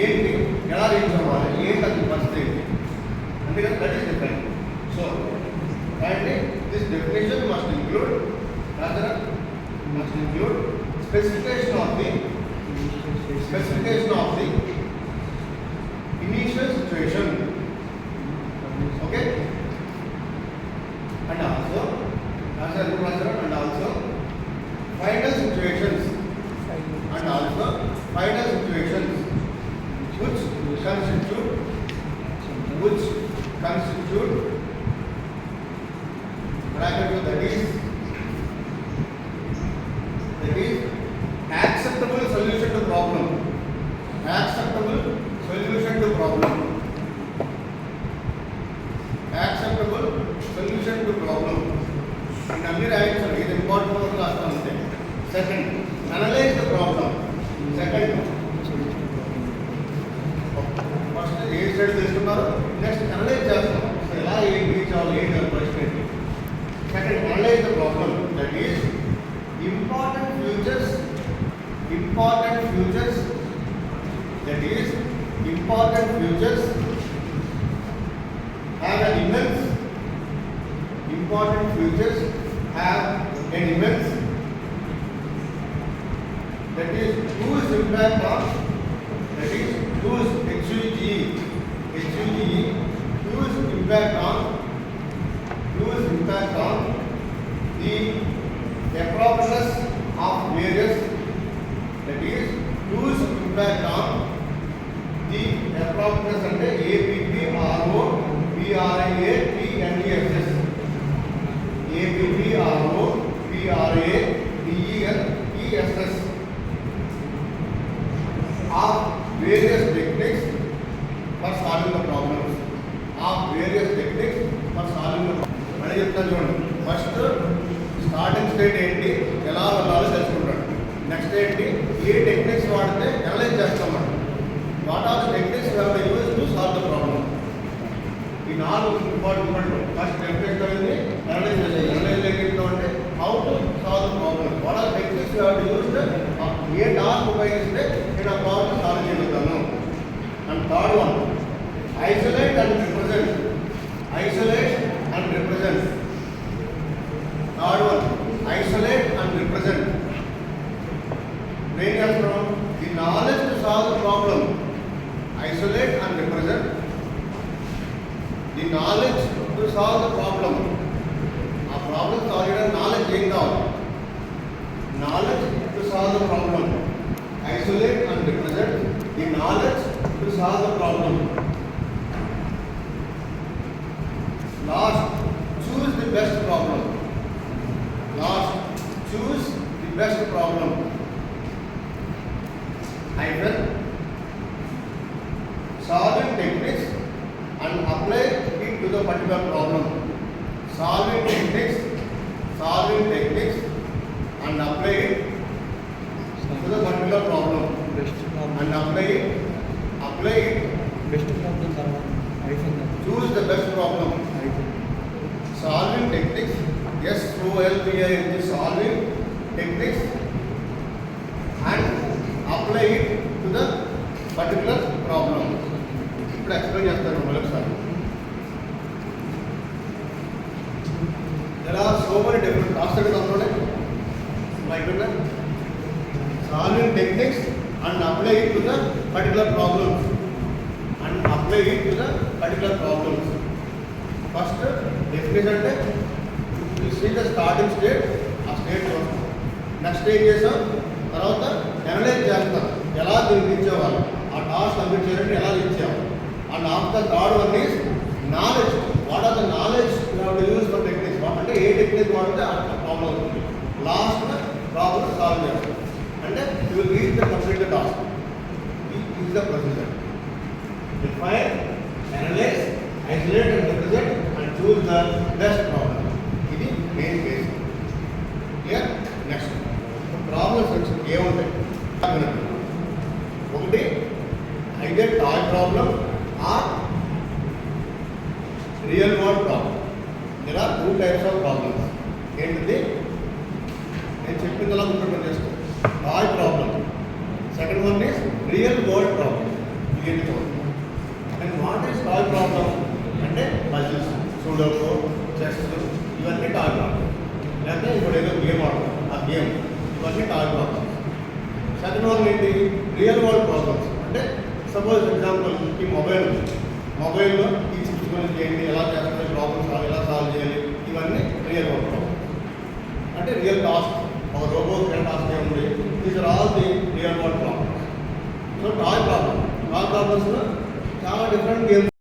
ఏంటి, ఎలా రీచ్ అవ్వాలి, ఏంటి అది పరిస్థితి ఏంటి, అందుకని that is different. So and this definition must include specification of the initial situation, okay, and also final situations which constitute bracket that is acceptable solution to problem. Acceptable solution to problem. And only right, sir. It is important for the last one. Second, analyze the problem. Second, first A side తీసుకున్నారు. Next, analyze చేస్తాం. ఎలా reach అవ్వాలి, ఏంటి అని పరిస్థితి. Second, analyze the problem. That is important futures have an immense that is whose impact on whose impact on the appropriateness of various, that is whose impact on the appropriateness అంటే APPRO PRAPNESS APPRO PRAPNESS of various techniques for solving the problems. అని చెప్తాను చూడండి. First starting state ఏంటి, ఎలా వెళ్ళాలో తెలుసుకుంటాడు. Next ఏంటి, ఏ టెక్నిక్స్ వాడితే అనలైజ్ చేస్తామంట. What are the techniques you have to use to solve the problem. ఈ 4 ఇంపార్టెంట్. ఫస్ట్ టెక్నిక్స్ అనేది అనలైజ్ చేయాలి. అనలైజ్ అంటే how to solve the problem. What are techniques you have to use, ఏ task ఉపయోగిస్తే నేను ఆ problem solve చేయగలుగుతాను. And third one, isolate and represent. Third one, isolate and represent. Main from the knowledge to solve the problem. Isolate and represent. The knowledge to solve the problem. A problem solved knowledge ఏం కావాలి? Knowledge to solve the problem. Isolate and represent the knowledge to solve the problem. Last, choose the best problem. Either solving techniques and apply it to the particular problem. Solving techniques and apply it to the particular problem. And apply it. Best problem. Choose the best problem. Solving techniques. Yes, SOLVING, solving techniques and apply it to the particular problem. ఇప్పుడు explain చేస్తాను మరొకసారి. There are so many different tasks like that. Solving techniques and apply it to the particular problems. First definition అంటే you see the starting state, ఆ state చూస్తాం. Next stage చేసాం, తర్వాత analyse చేస్తాం, ఎలా దీన్ని రీచ్ అవ్వాలి, ఆ టాస్క్ కంప్లీట్ చేయాలంటే ఎలా రీచ్ అవ్వాలి. And after third one is knowledge. What are the knowledge you have to use for techniques. అంటే ఏ టెక్నిక్ వాడితే ఆ ప్రాబ్లం అవుతుంది. లాస్ట్ ప్రాబ్లం సాల్వ్ చేస్తాం. అంటే you will reach the complete the task. Is the procedure. Define, analyze, isolate and represent and choose the best problem. ఇది main case. Clear? Next problems ఏముంటాయి? ఒకటి either toy problem or real world problem. There are 2 types of problems. ఏంటిది? నేను చెప్పిందలా గుర్తుపెట్టుకొని చేసుకో. Toy problem. Second one is real world problem. దీన్ని చూస్తాం. And what is toy problem అంటే పజిల్స్, సూడోకో, చెస్ ఇవన్నీ టాయ్ ప్రాబ్లం. లేకపోతే ఇప్పుడు ఏదో గేమ్ ఆడతాం, ఆ గేమ్ ఇవన్నీ టాయ్ ప్రాబ్లమ్స్. సెకండ్ వన్ ఏంటి, రియల్ వరల్డ్ ప్రాబ్లమ్స్. అంటే సపోజ్ ఎగ్జాంపుల్ ఈ మొబైల్లో ఈ చిప్స్ గురించి ఏంటి, ఎలా చేస్తాయి, ప్రాబ్లమ్స్ ఎలా సాల్వ్ చేయాలి, ఇవన్నీ రియల్ వరల్డ్ ప్రాబ్లమ్స్. అంటే రియల్ టాస్క్, ఒక రోబోట్ రియల్ టాస్క్ ఏముంది, these are all the real world problems. So toy ప్రాబ్లమ్స్లో చాలా డిఫరెంట్ గేమ్స్